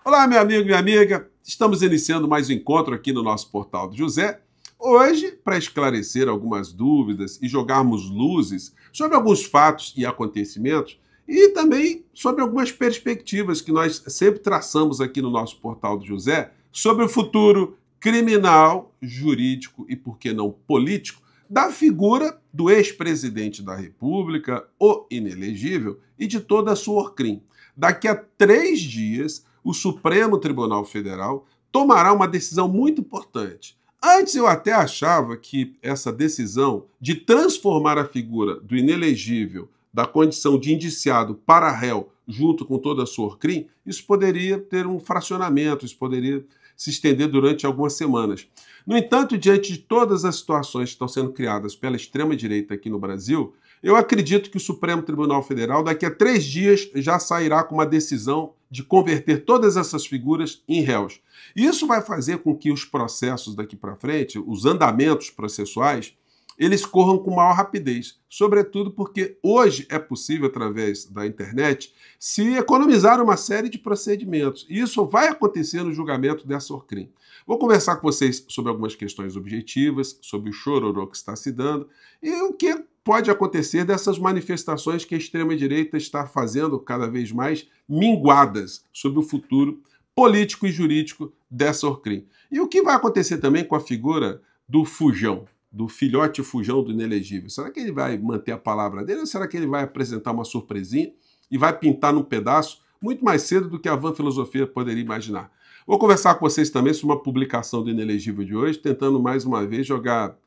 Olá, meu amigo, minha amiga. Estamos iniciando mais um encontro aqui no nosso Portal do José. Hoje, para esclarecer algumas dúvidas e jogarmos luzes sobre alguns fatos e acontecimentos e também sobre algumas perspectivas que nós sempre traçamos aqui no nosso Portal do José sobre o futuro criminal, jurídico e, por que não, político da figura do ex-presidente da República, o inelegível, e de toda a sua Orcrim. Daqui a 3 dias, o Supremo Tribunal Federal tomará uma decisão muito importante. Antes eu até achava que essa decisão de transformar a figura do inelegível da condição de indiciado para réu junto com toda a sua Orcrim, isso poderia ter um fracionamento, isso poderia se estender durante algumas semanas. No entanto, diante de todas as situações que estão sendo criadas pela extrema-direita aqui no Brasil, eu acredito que o Supremo Tribunal Federal, daqui a 3 dias, já sairá com uma decisão de converter todas essas figuras em réus. Isso vai fazer com que os processos daqui para frente, os andamentos processuais, eles corram com maior rapidez, sobretudo porque hoje é possível, através da internet, se economizar uma série de procedimentos. E isso vai acontecer no julgamento dessa Orcrim. Vou conversar com vocês sobre algumas questões objetivas, sobre o chororô que está se dando e o que pode acontecer dessas manifestações que a extrema-direita está fazendo cada vez mais minguadas sobre o futuro político e jurídico dessa Orcrim. E o que vai acontecer também com a figura do Fujão, do filhote Fujão do inelegível. Será que ele vai manter a palavra dele ou será que ele vai apresentar uma surpresinha e vai pintar num pedaço muito mais cedo do que a Van Filosofia poderia imaginar? Vou conversar com vocês também sobre uma publicação do inelegível de hoje, tentando mais uma vez jogar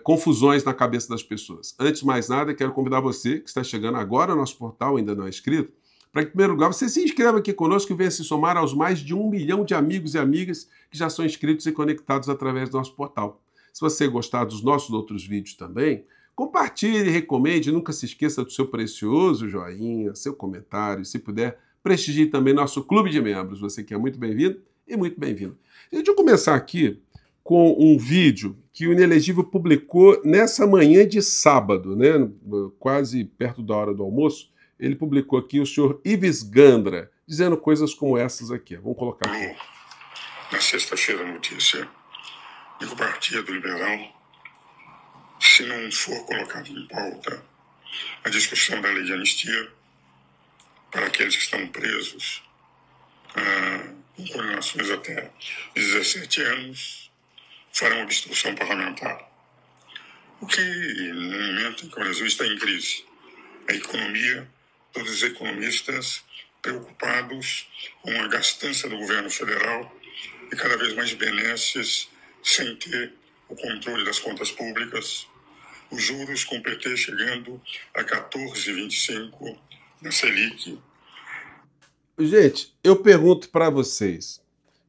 confusões na cabeça das pessoas. Antes de mais nada, quero convidar você, que está chegando agora ao nosso portal, ainda não é inscrito, para que, em primeiro lugar, você se inscreva aqui conosco e venha se somar aos mais de 1 milhão de amigos e amigas que já são inscritos e conectados através do nosso portal. Se você gostar dos nossos outros vídeos também, compartilhe, recomende, nunca se esqueça do seu precioso joinha, seu comentário, se puder, prestigie também nosso clube de membros. Você que é muito bem-vindo e muito bem-vindo. Deixa eu começar aqui com um vídeo que o Inelegível publicou nessa manhã de sábado, né, quase perto da hora do almoço. Ele publicou aqui o senhor Ives Gandra, dizendo coisas como essas aqui. Vamos colocar aqui. Na sexta-feira, a notícia de que o Partido Liberal, se não for colocado em pauta a discussão da lei de anistia para aqueles que estão presos com condenações até 17 anos, farão obstrução parlamentar. O que, no momento em que o Brasil está em crise, a economia, todos os economistas preocupados com a gastança do governo federal e cada vez mais benesses sem ter o controle das contas públicas, os juros com o PT chegando a 14,25 na Selic. Gente, eu pergunto para vocês,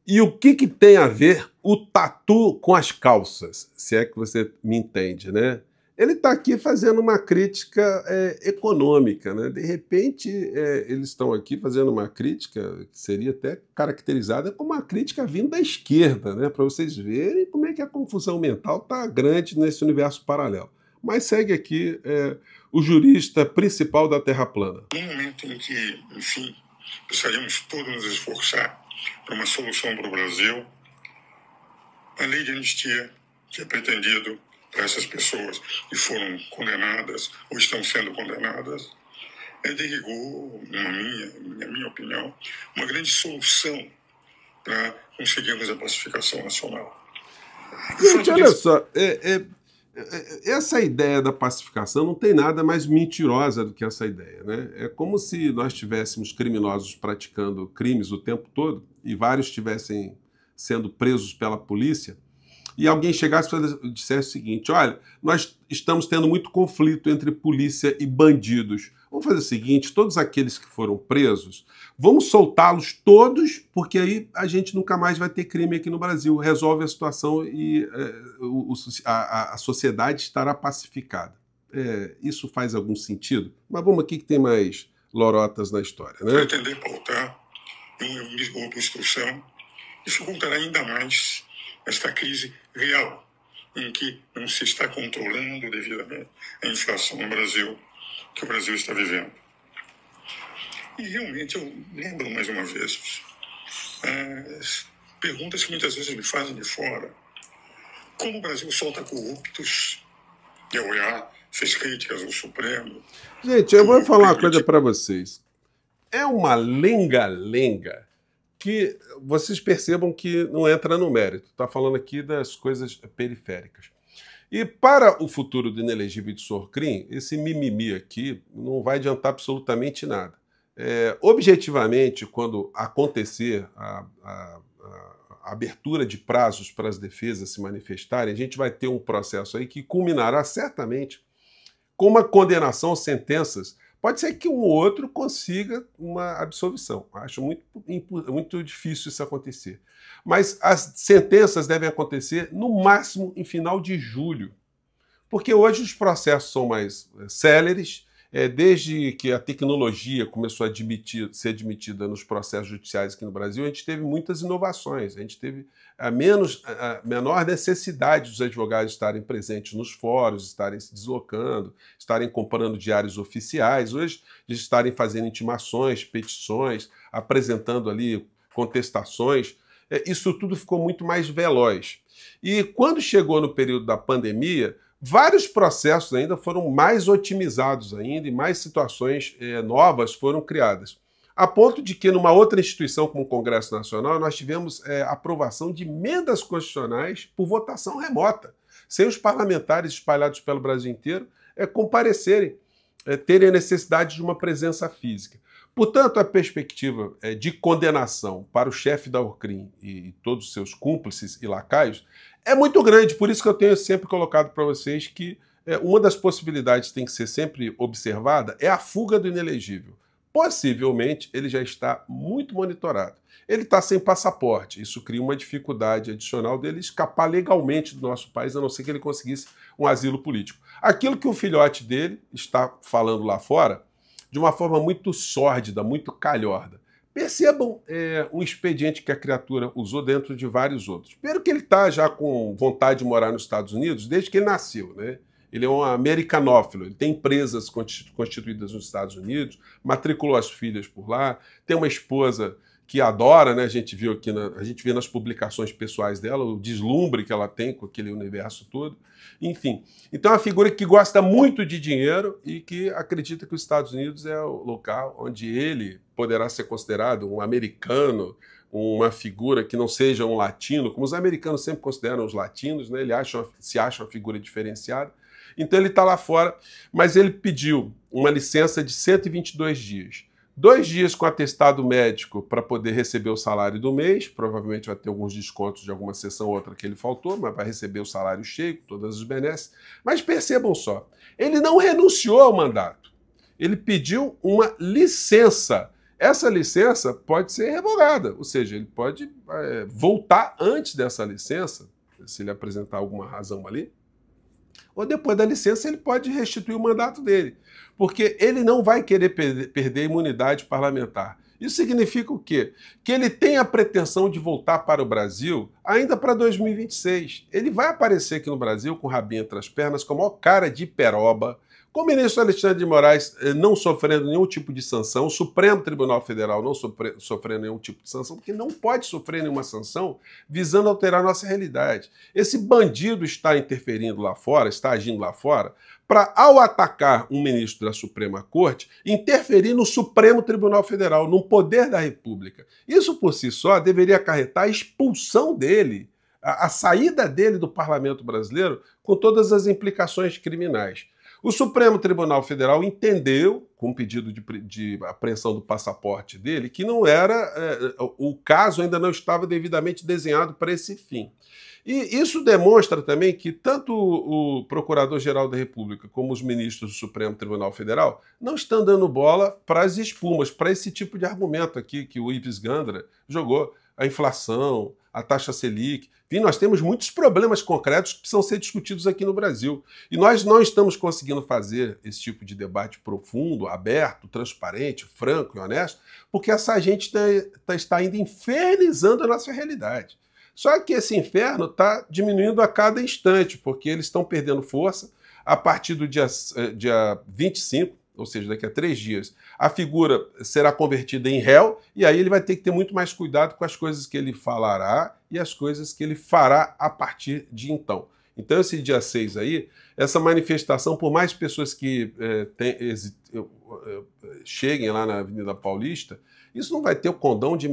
e o que tem a ver o tatu com as calças? Se é que você me entende, né? Ele está aqui fazendo uma crítica econômica, né? De repente, eles estão aqui fazendo uma crítica que seria até caracterizada como uma crítica vindo da esquerda, né? Para vocês verem como é que a confusão mental está grande nesse universo paralelo. Mas segue aqui o jurista principal da Terra Plana. No momento em que, enfim, precisaríamos todos nos esforçar para uma solução para o Brasil, a lei de anistia que é pretendido para essas pessoas que foram condenadas ou estão sendo condenadas, é de rigor, na minha opinião, uma grande solução para conseguirmos a pacificação nacional. Gente, olha só, essa ideia da pacificação não tem nada mais mentirosa do que essa ideia, né? É como se nós tivéssemos criminosos praticando crimes o tempo todo e vários estivessem sendo presos pela polícia, e alguém chegasse e dissesse o seguinte: olha, nós estamos tendo muito conflito entre polícia e bandidos. Vamos fazer o seguinte, todos aqueles que foram presos, vamos soltá-los todos, porque aí a gente nunca mais vai ter crime aqui no Brasil. Resolve a situação e a sociedade estará pacificada. Isso faz algum sentido? Mas vamos aqui que tem mais lorotas na história, né? Pretender pautar uma obstrução dificultará ainda mais esta crise real, em que não se está controlando devidamente a inflação no Brasil, que o Brasil está vivendo. E realmente eu lembro mais uma vez As perguntas que muitas vezes me fazem de fora. Como o Brasil solta corruptos? E a OEA fez críticas ao Supremo. Gente, eu vou falar uma coisa para vocês. É uma lenga-lenga que vocês percebam que não entra no mérito. Está falando aqui das coisas periféricas. E para o futuro do inelegível de Sorcrim, esse mimimi aqui não vai adiantar absolutamente nada. Objetivamente, quando acontecer a abertura de prazos para as defesas se manifestarem, a gente vai ter um processo aí que culminará certamente com uma condenação, sentenças. Pode ser que um ou outro consiga uma absolvição. Acho muito difícil isso acontecer. Mas as sentenças devem acontecer no máximo em final de julho. Porque hoje os processos são mais céleres. Desde que a tecnologia começou a ser admitida nos processos judiciais aqui no Brasil, a gente teve muitas inovações, a gente teve a menor necessidade dos advogados estarem presentes nos fóruns, estarem se deslocando, estarem comprando diários oficiais, hoje de estarem fazendo intimações, petições, apresentando ali contestações. Isso tudo ficou muito mais veloz. E quando chegou no período da pandemia, vários processos ainda foram mais otimizados ainda e mais situações novas foram criadas. A ponto de que numa outra instituição como o Congresso Nacional nós tivemos aprovação de emendas constitucionais por votação remota, sem os parlamentares espalhados pelo Brasil inteiro comparecerem, terem a necessidade de uma presença física. Portanto, a perspectiva de condenação para o chefe da Orcrim e todos os seus cúmplices e lacaios é muito grande, por isso que eu tenho sempre colocado para vocês que uma das possibilidades que tem que ser sempre observada é a fuga do inelegível. Possivelmente, ele já está muito monitorado. Ele está sem passaporte, isso cria uma dificuldade adicional dele escapar legalmente do nosso país, a não ser que ele conseguisse um asilo político. Aquilo que o filhote dele está falando lá fora, de uma forma muito sórdida, muito calhorda. Percebam um expediente que a criatura usou dentro de vários outros. Primeiro que ele está já com vontade de morar nos Estados Unidos desde que ele nasceu, né? Ele é um americanófilo, ele tem empresas constituídas nos Estados Unidos, matriculou as filhas por lá, tem uma esposa que adora, né? A gente viu aqui, a gente vê nas publicações pessoais dela o deslumbre que ela tem com aquele universo todo. Enfim, então é uma figura que gosta muito de dinheiro e que acredita que os Estados Unidos é o local onde ele poderá ser considerado um americano, uma figura que não seja um latino, como os americanos sempre consideram os latinos, né? Ele se acha uma figura diferenciada. Então ele está lá fora, mas ele pediu uma licença de 122 dias. 2 dias com atestado médico para poder receber o salário do mês, provavelmente vai ter alguns descontos de alguma sessão ou outra que ele faltou, mas vai receber o salário cheio, todas as benesses. Mas percebam só, ele não renunciou ao mandato, ele pediu uma licença. Essa licença pode ser revogada, ou seja, ele pode voltar antes dessa licença, se ele apresentar alguma razão ali, ou depois da licença ele pode restituir o mandato dele, porque ele não vai querer perder a imunidade parlamentar. Isso significa o quê? Que ele tem a pretensão de voltar para o Brasil ainda para 2026. Ele vai aparecer aqui no Brasil com o rabinho entre as pernas, com a maior cara de peroba, com o ministro Alexandre de Moraes não sofrendo nenhum tipo de sanção, o Supremo Tribunal Federal não sofrendo nenhum tipo de sanção, porque não pode sofrer nenhuma sanção visando alterar nossa realidade. Esse bandido está interferindo lá fora, está agindo lá fora, para, ao atacar um ministro da Suprema Corte, interferir no Supremo Tribunal Federal, no poder da República. Isso por si só deveria acarretar a expulsão dele, a saída dele do Parlamento brasileiro, com todas as implicações criminais. O Supremo Tribunal Federal entendeu, com o pedido de apreensão do passaporte dele, que não era, o caso ainda não estava devidamente desenhado para esse fim. E isso demonstra também que tanto o Procurador-Geral da República como os ministros do Supremo Tribunal Federal não estão dando bola para as espumas, para esse tipo de argumento aqui que o Ives Gandra jogou, a inflação, a taxa Selic. Enfim, nós temos muitos problemas concretos que precisam ser discutidos aqui no Brasil. E nós não estamos conseguindo fazer esse tipo de debate profundo, aberto, transparente, franco e honesto, porque essa gente está ainda infernizando a nossa realidade. Só que esse inferno está diminuindo a cada instante, porque eles estão perdendo força a partir do dia 25, ou seja, daqui a 3 dias, a figura será convertida em réu, e aí ele vai ter que ter muito mais cuidado com as coisas que ele falará e as coisas que ele fará a partir de então. Então, esse dia 6 aí, essa manifestação, por mais pessoas que cheguem lá na Avenida Paulista, isso não vai ter o condão de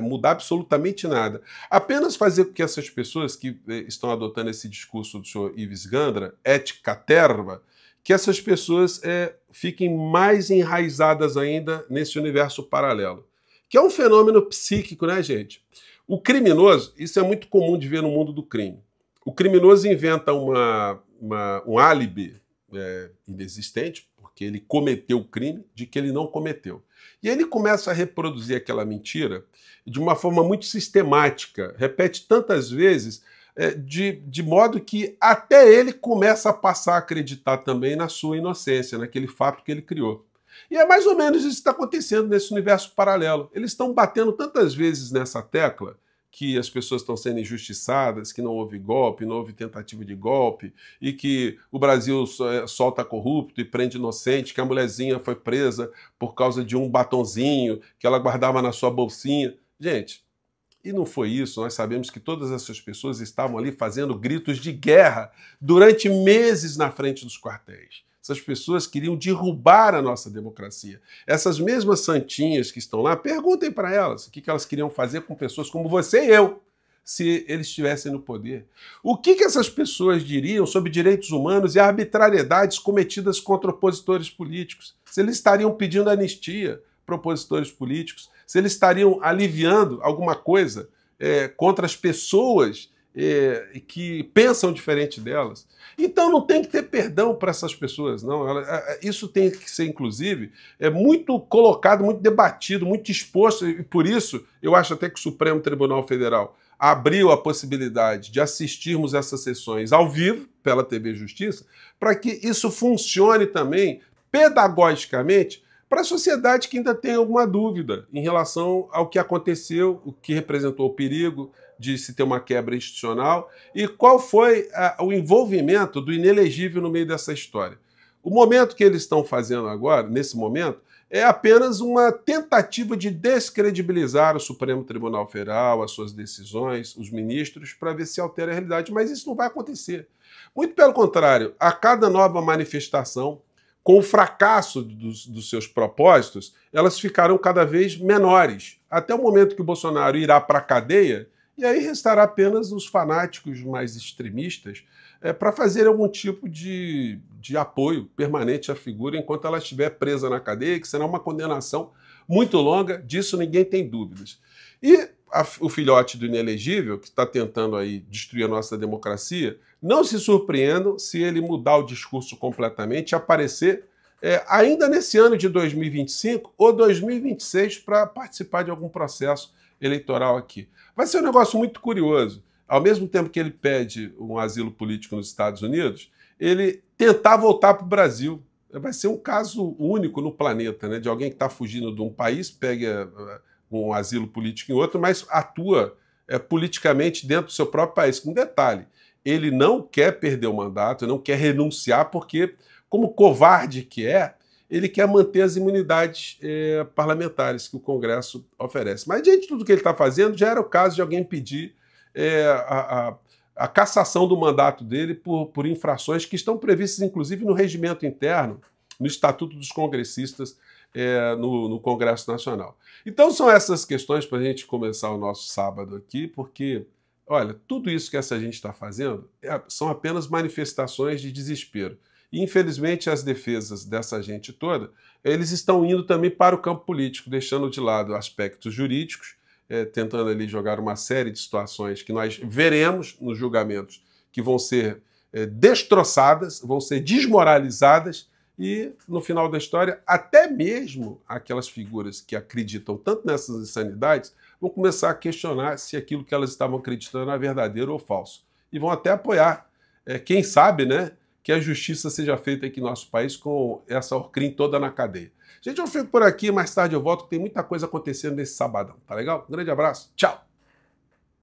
mudar absolutamente nada. Apenas fazer com que essas pessoas que estão adotando esse discurso do senhor Ives Gandra, et caterva, que essas pessoas fiquem mais enraizadas ainda nesse universo paralelo, que é um fenômeno psíquico, né, gente? O criminoso, isso é muito comum de ver no mundo do crime. O criminoso inventa um álibi inexistente, porque ele cometeu o crime, de que ele não cometeu. E ele começa a reproduzir aquela mentira de uma forma muito sistemática, repete tantas vezes, de modo que até ele começa a passar a acreditar também na sua inocência, naquele fato que ele criou. E é mais ou menos isso que está acontecendo nesse universo paralelo. Eles estão batendo tantas vezes nessa tecla que as pessoas estão sendo injustiçadas, que não houve golpe, não houve tentativa de golpe, e que o Brasil solta corrupto e prende inocente, que a mulherzinha foi presa por causa de um batonzinho que ela guardava na sua bolsinha. Gente, e não foi isso. Nós sabemos que todas essas pessoas estavam ali fazendo gritos de guerra durante meses na frente dos quartéis. Essas pessoas queriam derrubar a nossa democracia. Essas mesmas santinhas que estão lá, perguntem para elas o que elas queriam fazer com pessoas como você e eu, se eles estivessem no poder. O que essas pessoas diriam sobre direitos humanos e arbitrariedades cometidas contra opositores políticos? Se eles estariam pedindo anistia para opositores políticos? Se eles estariam aliviando alguma coisa contra as pessoas que pensam diferente delas? Então não tem que ter perdão para essas pessoas, não. Isso tem que ser, inclusive, muito colocado, muito debatido, muito exposto, e por isso eu acho até que o Supremo Tribunal Federal abriu a possibilidade de assistirmos essas sessões ao vivo pela TV Justiça, para que isso funcione também pedagogicamente para a sociedade que ainda tem alguma dúvida em relação ao que aconteceu, o que representou o perigo de se ter uma quebra institucional e qual foi o envolvimento do inelegível no meio dessa história. O momento que eles estão fazendo agora, nesse momento, é apenas uma tentativa de descredibilizar o Supremo Tribunal Federal, as suas decisões, os ministros, para ver se altera a realidade, mas isso não vai acontecer. Muito pelo contrário, a cada nova manifestação, com o fracasso dos seus propósitos, elas ficarão cada vez menores, até o momento que o Bolsonaro irá para a cadeia, e aí restará apenas os fanáticos mais extremistas para fazer algum tipo de apoio permanente à figura enquanto ela estiver presa na cadeia, que será uma condenação muito longa, disso ninguém tem dúvidas. E o filhote do inelegível, que está tentando aí destruir a nossa democracia, não se surpreendam se ele mudar o discurso completamente e aparecer ainda nesse ano de 2025 ou 2026 para participar de algum processo eleitoral aqui. Vai ser um negócio muito curioso. Ao mesmo tempo que ele pede um asilo político nos Estados Unidos, ele tentar voltar para o Brasil. Vai ser um caso único no planeta, né? De alguém que está fugindo de um país, pega um asilo político em outro, mas atua politicamente dentro do seu próprio país. Com detalhe, ele não quer perder o mandato, não quer renunciar, porque, como covarde que é, ele quer manter as imunidades parlamentares que o Congresso oferece. Mas, diante de tudo que ele está fazendo, já era o caso de alguém pedir a cassação do mandato dele por infrações que estão previstas, inclusive, no regimento interno, no Estatuto dos Congressistas, no Congresso Nacional. Então, são essas questões para a gente começar o nosso sábado aqui, porque, olha, tudo isso que essa gente está fazendo são apenas manifestações de desespero. E, infelizmente, as defesas dessa gente toda, eles estão indo também para o campo político, deixando de lado aspectos jurídicos, tentando ali jogar uma série de situações que nós veremos nos julgamentos que vão ser destroçadas, vão ser desmoralizadas e, no final da história, até mesmo aquelas figuras que acreditam tanto nessas insanidades vão começar a questionar se aquilo que elas estavam acreditando é verdadeiro ou falso. E vão até apoiar, quem sabe, né, que a justiça seja feita aqui no nosso país com essa Orcrim toda na cadeia. Gente, eu fico por aqui, mais tarde eu volto, que tem muita coisa acontecendo nesse sabadão, tá legal? Um grande abraço, tchau!